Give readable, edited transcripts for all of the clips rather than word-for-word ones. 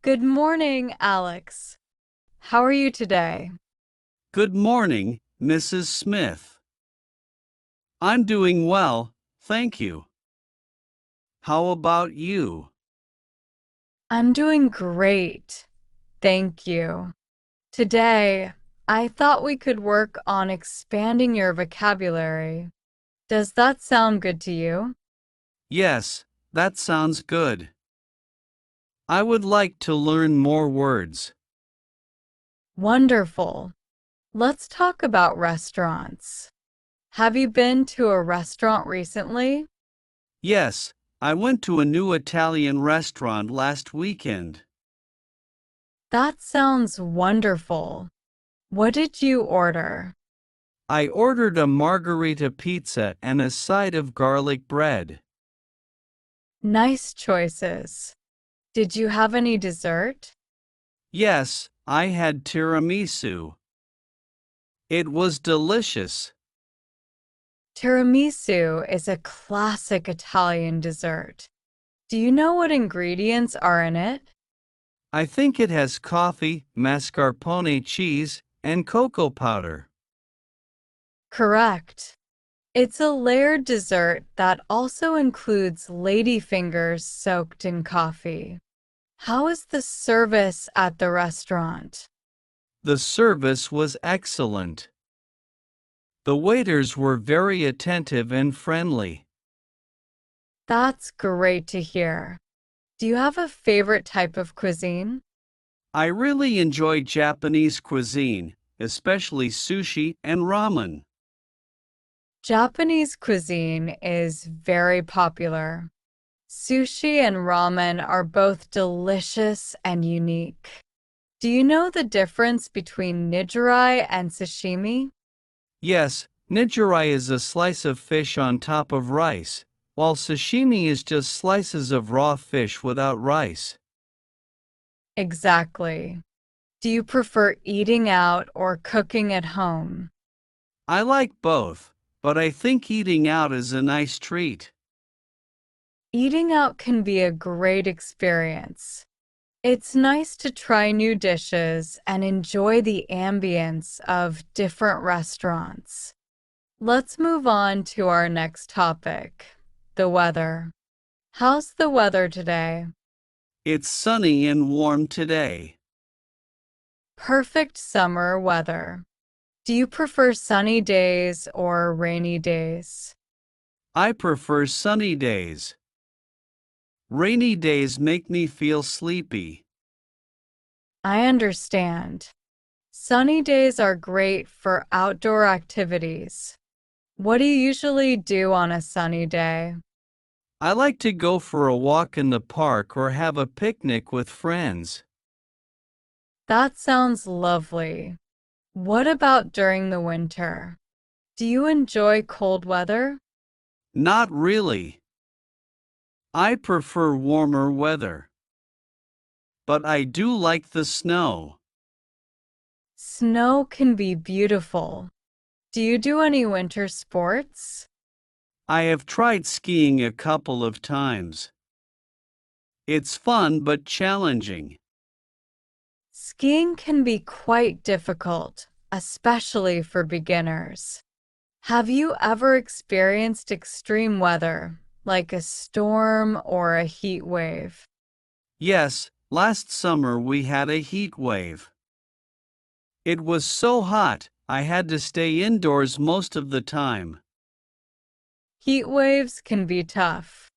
Good morning, Alex. How are you today? Good morning, Mrs. Smith. I'm doing well, thank you. How about you? I'm doing great. Thank you. Today, I thought we could work on expanding your vocabulary. Does that sound good to you? Yes, that sounds good. I would like to learn more words. Wonderful. Let's talk about restaurants. Have you been to a restaurant recently? Yes, I went to a new Italian restaurant last weekend. That sounds wonderful. What did you order? I ordered a margherita pizza and a side of garlic bread. Nice choices. Did you have any dessert? Yes, I had tiramisu. It was delicious. Tiramisu is a classic Italian dessert. Do you know what ingredients are in it? I think it has coffee, mascarpone cheese, and cocoa powder. Correct. It's a layered dessert that also includes ladyfingers soaked in coffee. How is the service at the restaurant? The service was excellent. The waiters were very attentive and friendly. That's great to hear. Do you have a favorite type of cuisine? I really enjoy Japanese cuisine, especially sushi and ramen. Japanese cuisine is very popular. Sushi and ramen are both delicious and unique. Do you know the difference between nigiri and sashimi? Yes, nigiri is a slice of fish on top of rice, while sashimi is just slices of raw fish without rice. Exactly. Do you prefer eating out or cooking at home? I like both, but I think eating out is a nice treat. Eating out can be a great experience. It's nice to try new dishes and enjoy the ambience of different restaurants. Let's move on to our next topic, the weather. How's the weather today? It's sunny and warm today. Perfect summer weather. Do you prefer sunny days or rainy days? I prefer sunny days. Rainy days make me feel sleepy. I understand. Sunny days are great for outdoor activities. What do you usually do on a sunny day? I like to go for a walk in the park or have a picnic with friends. That sounds lovely. What about during the winter? Do you enjoy cold weather? Not really. I prefer warmer weather. But I do like the snow. Snow can be beautiful. Do you do any winter sports? I have tried skiing a couple of times. It's fun but challenging. Skiing can be quite difficult, especially for beginners. Have you ever experienced extreme weather, like a storm or a heat wave? Yes, last summer we had a heat wave. It was so hot, I had to stay indoors most of the time. Heat waves can be tough.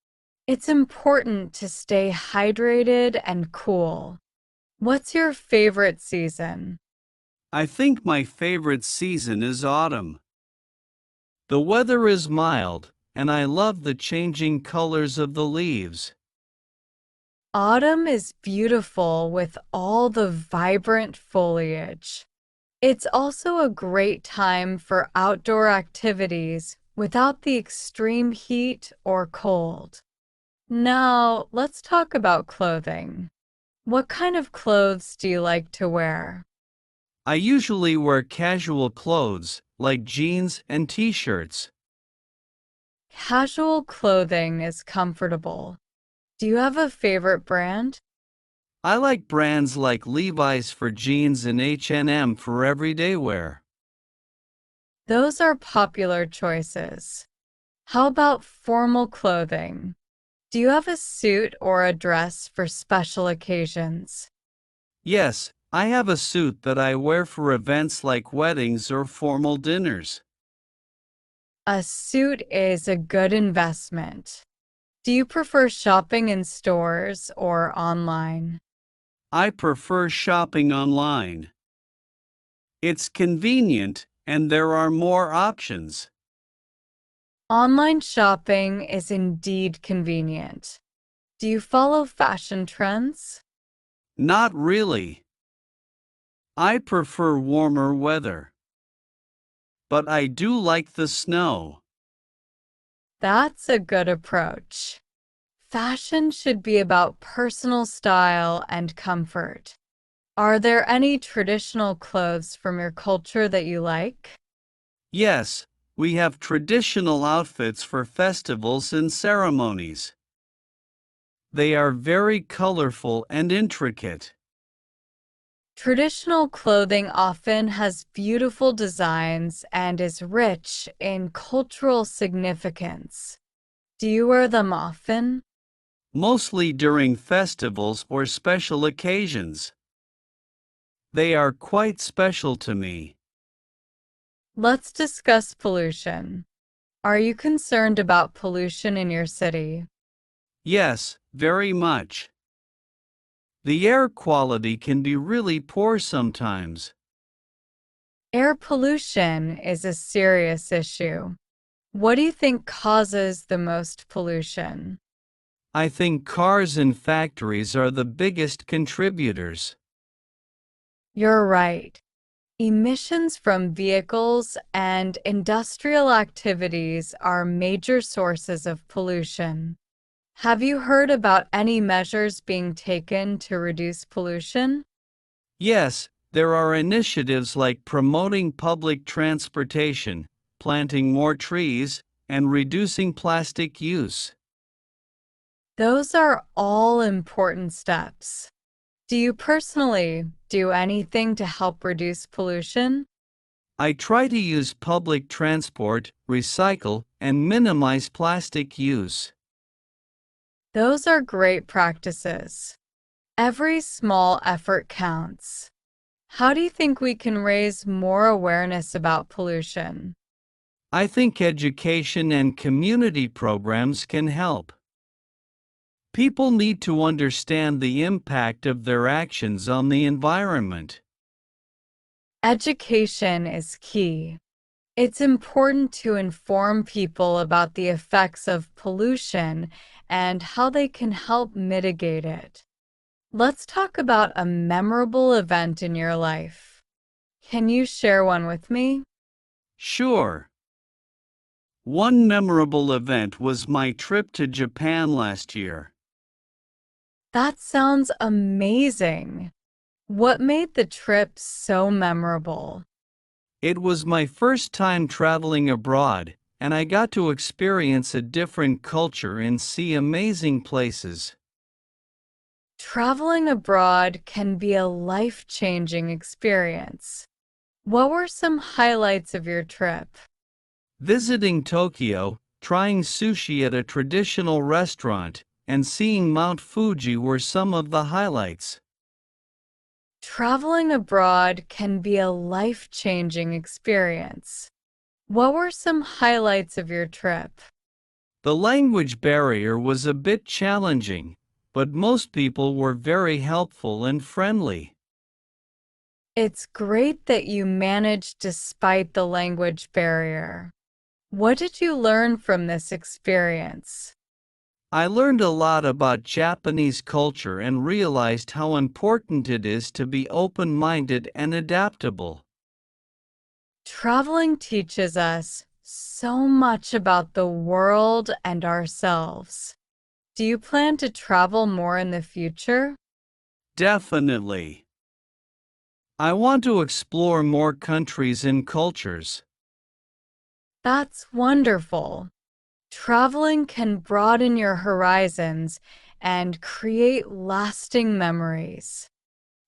It's important to stay hydrated and cool. What's your favorite season? I think my favorite season is autumn. The weather is mild, and I love the changing colors of the leaves. Autumn is beautiful with all the vibrant foliage. It's also a great time for outdoor activities without the extreme heat or cold. Now, let's talk about clothing. What kind of clothes do you like to wear? I usually wear casual clothes, like jeans and t-shirts. Casual clothing is comfortable. Do you have a favorite brand? I like brands like Levi's for jeans and H&M for everyday wear. Those are popular choices. How about formal clothing? Do you have a suit or a dress for special occasions? Yes, I have a suit that I wear for events like weddings or formal dinners. A suit is a good investment. Do you prefer shopping in stores or online? I prefer shopping online. It's convenient, and there are more options. Online shopping is indeed convenient. Do you follow fashion trends? Not really. I prefer warmer weather. But I do like the snow. That's a good approach. Fashion should be about personal style and comfort. Are there any traditional clothes from your culture that you like? Yes, we have traditional outfits for festivals and ceremonies. They are very colorful and intricate. Traditional clothing often has beautiful designs and is rich in cultural significance. Do you wear them often? Mostly during festivals or special occasions. They are quite special to me. Let's discuss pollution. Are you concerned about pollution in your city? Yes, very much. The air quality can be really poor sometimes. Air pollution is a serious issue. What do you think causes the most pollution? I think cars and factories are the biggest contributors. You're right. Emissions from vehicles and industrial activities are major sources of pollution. Have you heard about any measures being taken to reduce pollution? Yes, there are initiatives like promoting public transportation, planting more trees, and reducing plastic use. Those are all important steps. Do you personally do anything to help reduce pollution? I try to use public transport, recycle, and minimize plastic use. Those are great practices. Every small effort counts. How do you think we can raise more awareness about pollution? I think education and community programs can help. People need to understand the impact of their actions on the environment. Education is key. It's important to inform people about the effects of pollution and how they can help mitigate it. Let's talk about a memorable event in your life. Can you share one with me? Sure. One memorable event was my trip to Japan last year. That sounds amazing. What made the trip so memorable? It was my first time traveling abroad, and I got to experience a different culture and see amazing places. Traveling abroad can be a life-changing experience. What were some highlights of your trip? Visiting Tokyo, trying sushi at a traditional restaurant, and seeing Mount Fuji were some of the highlights. Traveling abroad can be a life-changing experience. What were some highlights of your trip? The language barrier was a bit challenging, but most people were very helpful and friendly. It's great that you managed despite the language barrier. What did you learn from this experience? I learned a lot about Japanese culture and realized how important it is to be open-minded and adaptable. Traveling teaches us so much about the world and ourselves. Do you plan to travel more in the future? Definitely. I want to explore more countries and cultures. That's wonderful. Traveling can broaden your horizons and create lasting memories.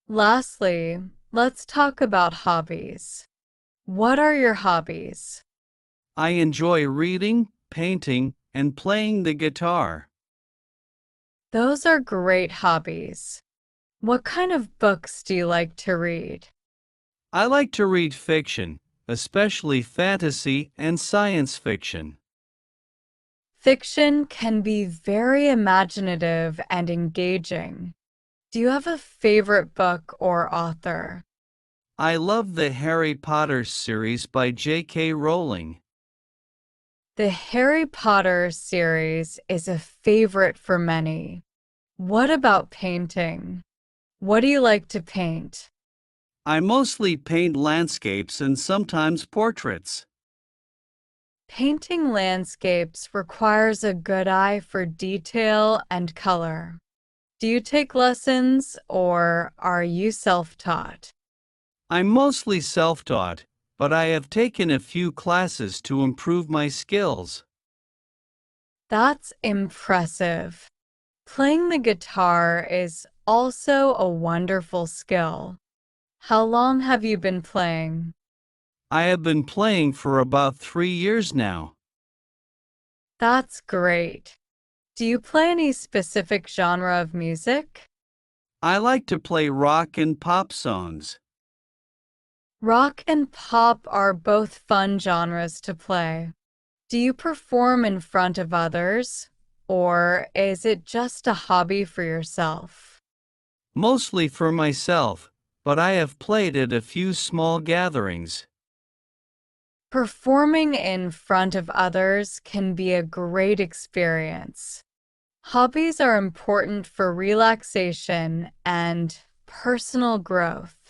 Lastly, let's talk about hobbies. What are your hobbies? I enjoy reading, painting, and playing the guitar. Those are great hobbies. What kind of books do you like to read? I like to read fiction, especially fantasy and science fiction. Fiction can be very imaginative and engaging. Do you have a favorite book or author? I love the Harry Potter series by J.K. Rowling. The Harry Potter series is a favorite for many. What about painting? What do you like to paint? I mostly paint landscapes and sometimes portraits. Painting landscapes requires a good eye for detail and color. Do you take lessons or are you self-taught? I'm mostly self-taught, but I have taken a few classes to improve my skills. That's impressive. Playing the guitar is also a wonderful skill. How long have you been playing? I have been playing for about 3 years now. That's great. Do you play any specific genre of music? I like to play rock and pop songs. Rock and pop are both fun genres to play. Do you perform in front of others, or is it just a hobby for yourself? Mostly for myself, but I have played at a few small gatherings. Performing in front of others can be a great experience. Hobbies are important for relaxation and personal growth.